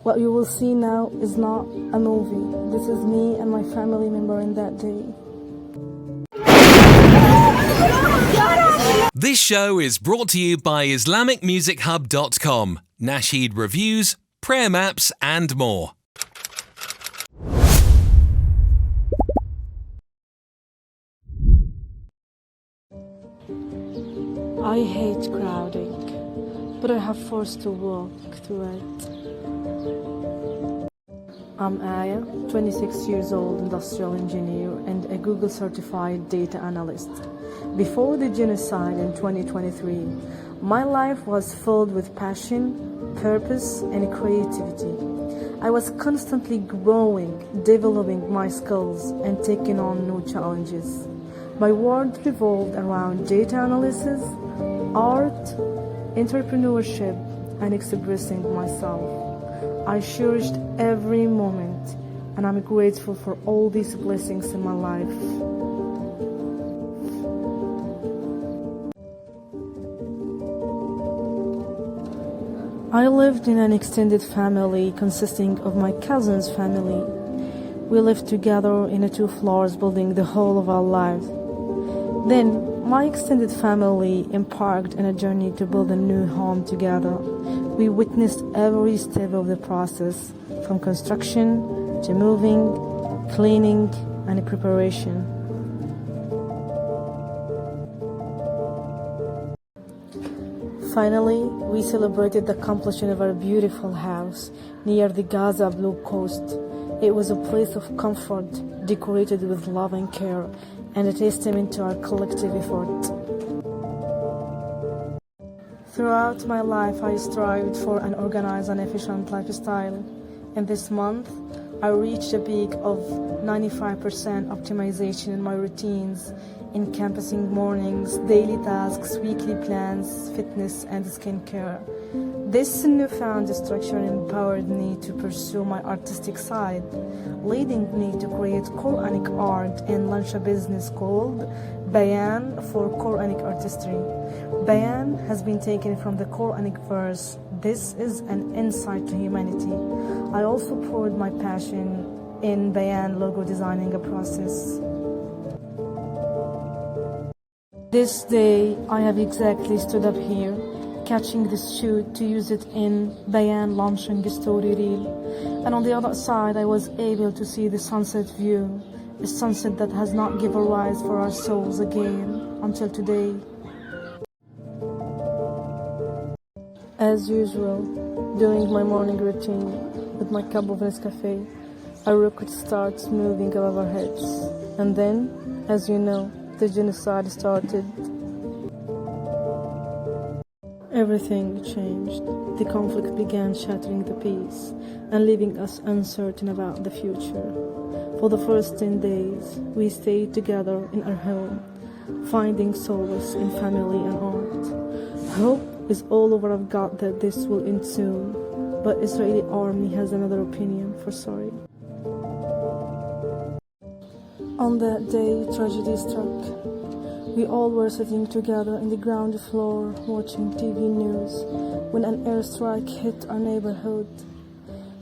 What you will see now is not a movie. This is me and my family member in that day. This show is brought to you by IslamicMusicHub.com, Nasheed reviews, prayer maps, and more. I hate crowding, but I have forced to walk through it. I'm Ayah, 26 years old industrial engineer and a Google certified data analyst. Before the genocide in 2023, my life was filled with passion, purpose, and creativity. I was constantly growing, developing my skills, and taking on new challenges. My world revolved around data analysis, art, entrepreneurship, and expressing myself. I cherished every moment, and I'm grateful for all these blessings in my life. I lived in an extended family consisting of my cousin's family. We lived together in a 2 floors building the whole of our lives. Then, my extended family embarked on a journey to build a new home together. We witnessed every step of the process, from construction to moving, cleaning, and preparation. Finally, we celebrated the completion of our beautiful house near the Gaza Blue Coast. It was a place of comfort, decorated with love and care, and a testament to our collective effort. Throughout my life, I strived for an organized and efficient lifestyle. In this month, I reached a peak of 95% optimization in my routines, encompassing mornings, daily tasks, weekly plans, fitness, and skincare. This newfound structure empowered me to pursue my artistic side, leading me to create Quranic art and launch a business called Bayan for Quranic artistry. Bayan has been taken from the Quranic verse, "This is an insight to humanity." I also poured my passion in Bayan logo designing a process. This day, I have exactly stood up here, catching this shoot to use it in Bayan launching a story reel. And on the other side, I was able to see the sunset view, a sunset that has not given rise for our souls again until today. As usual, during my morning routine, with my cup of Nescafe, our rocket starts moving above our heads. And then, as you know, the genocide started. Everything changed. The conflict began shattering the peace and leaving us uncertain about the future. For the first 10 days, we stayed together in our home, finding solace in family and art. Hope is all over I've got that this will end soon, but Israeli army has another opinion, for sorry. On that day, tragedy struck. We all were sitting together in the ground floor watching TV news when an airstrike hit our neighborhood.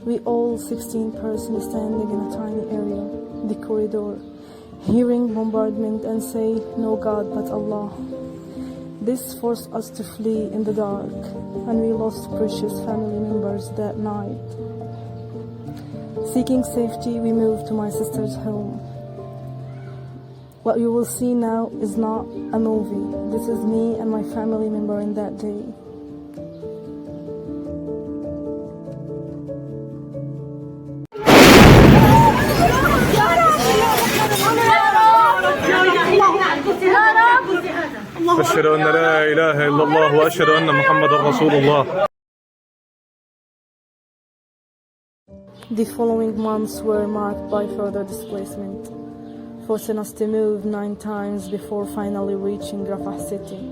We all 16 persons standing in a tiny area, the corridor, hearing bombardment and say, "No God but Allah." This forced us to flee in the dark, and we lost precious family members that night. Seeking safety, we moved to my sister's home. What you will see now is not a movie. This is me and my family member in that day. أشهد أن لا إله إلا الله وأشهد أن محمد رسول الله. The following months were marked by further displacement, forcing us to move 9 times before finally reaching Rafah city.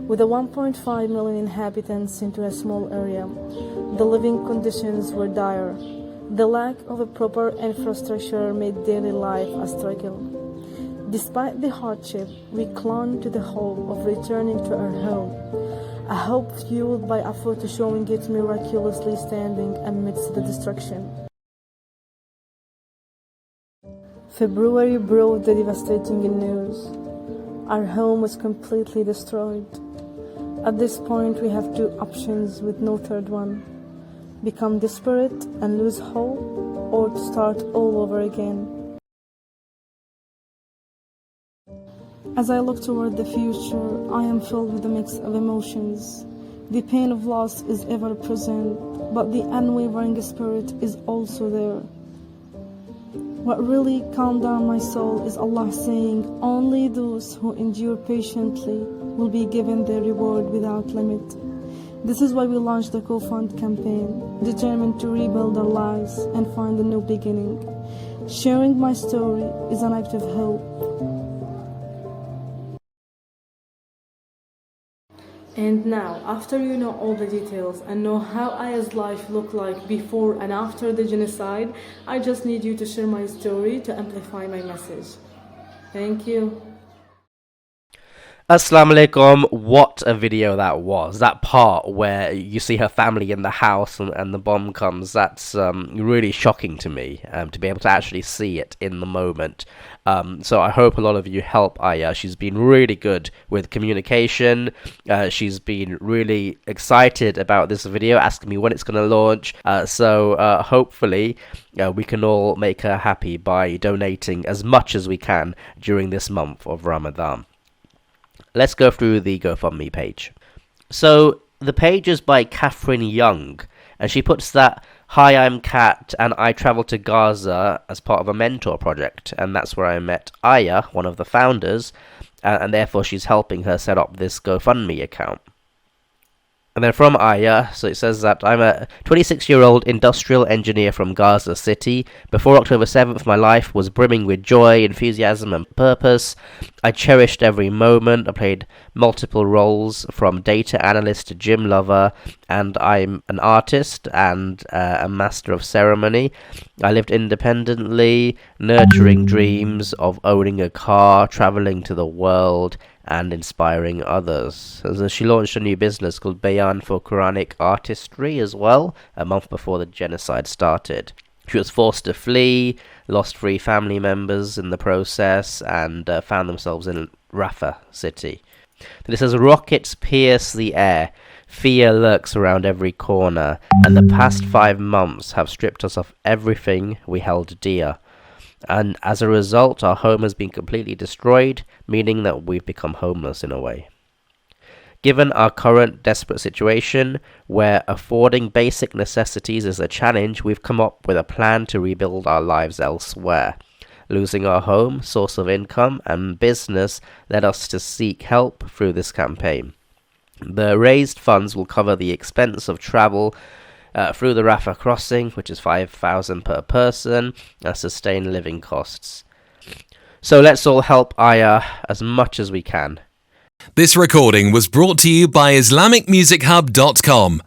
With the 1.5 million inhabitants into a small area, the living conditions were dire. The lack of a proper infrastructure made daily life a struggle. Despite the hardship, we clung to the hope of returning to our home. a hope fueled by a photo showing it miraculously standing amidst the destruction. February brought the devastating news. Our home was completely destroyed. At this point, we have two options with no third one: become desperate and lose hope, or to start all over again. As I look toward the future, I am filled with a mix of emotions. The pain of loss is ever present, but the unwavering spirit is also there. What really calmed down my soul is Allah saying, only those who endure patiently will be given their reward without limit. This is why we launched the GoFund campaign, determined to rebuild our lives and find a new beginning. Sharing my story is an act of hope. And now, after you know all the details and know how Ayah's life looked like before and after the genocide, I just need you to share my story to amplify my message. Thank you. Assalamu alaikum. What a video that was. That part where you see her family in the house and the bomb comes, that's really shocking to me, to be able to actually see it in the moment. So I hope a lot of you help Ayah. She's been really good with communication. She's been really excited about this video, asking me when it's going to launch. So hopefully we can all make her happy by donating as much as we can during this month of Ramadan. Let's go through the GoFundMe page. So the page is by Catherine Young, and she puts that, "Hi, I'm Kat, and I traveled to Gaza as part of a mentor project, and that's where I met Ayah, one of the founders, and therefore she's helping her set up this GoFundMe account." And then from Ayah, so it says that, "I'm a 26-year-old industrial engineer from Gaza City. Before October 7th, my life was brimming with joy, enthusiasm, and purpose. I cherished every moment. I played multiple roles, from data analyst to gym lover, and I'm an artist and a master of ceremony. I lived independently, nurturing dreams of owning a car, traveling to the world, and inspiring others." So she launched a new business called Bayan for Quranic Artistry as well, a month before the genocide started. She was forced to flee, lost 3 family members in the process, and found themselves in Rafah city. Then it says, "Rockets pierce the air. Fear lurks around every corner, and the past 5 months have stripped us of everything we held dear. And as a result, our home has been completely destroyed, meaning that we've become homeless in a way. Given our current desperate situation, where affording basic necessities is a challenge, we've come up with a plan to rebuild our lives elsewhere. Losing our home, source of income, and business led us to seek help through this campaign. The raised funds will cover the expense of travel through the Rafah crossing, which is $5,000 per person, and sustain living costs. So let's all help Ayah as much as we can." This recording was brought to you by IslamicMusicHub.com.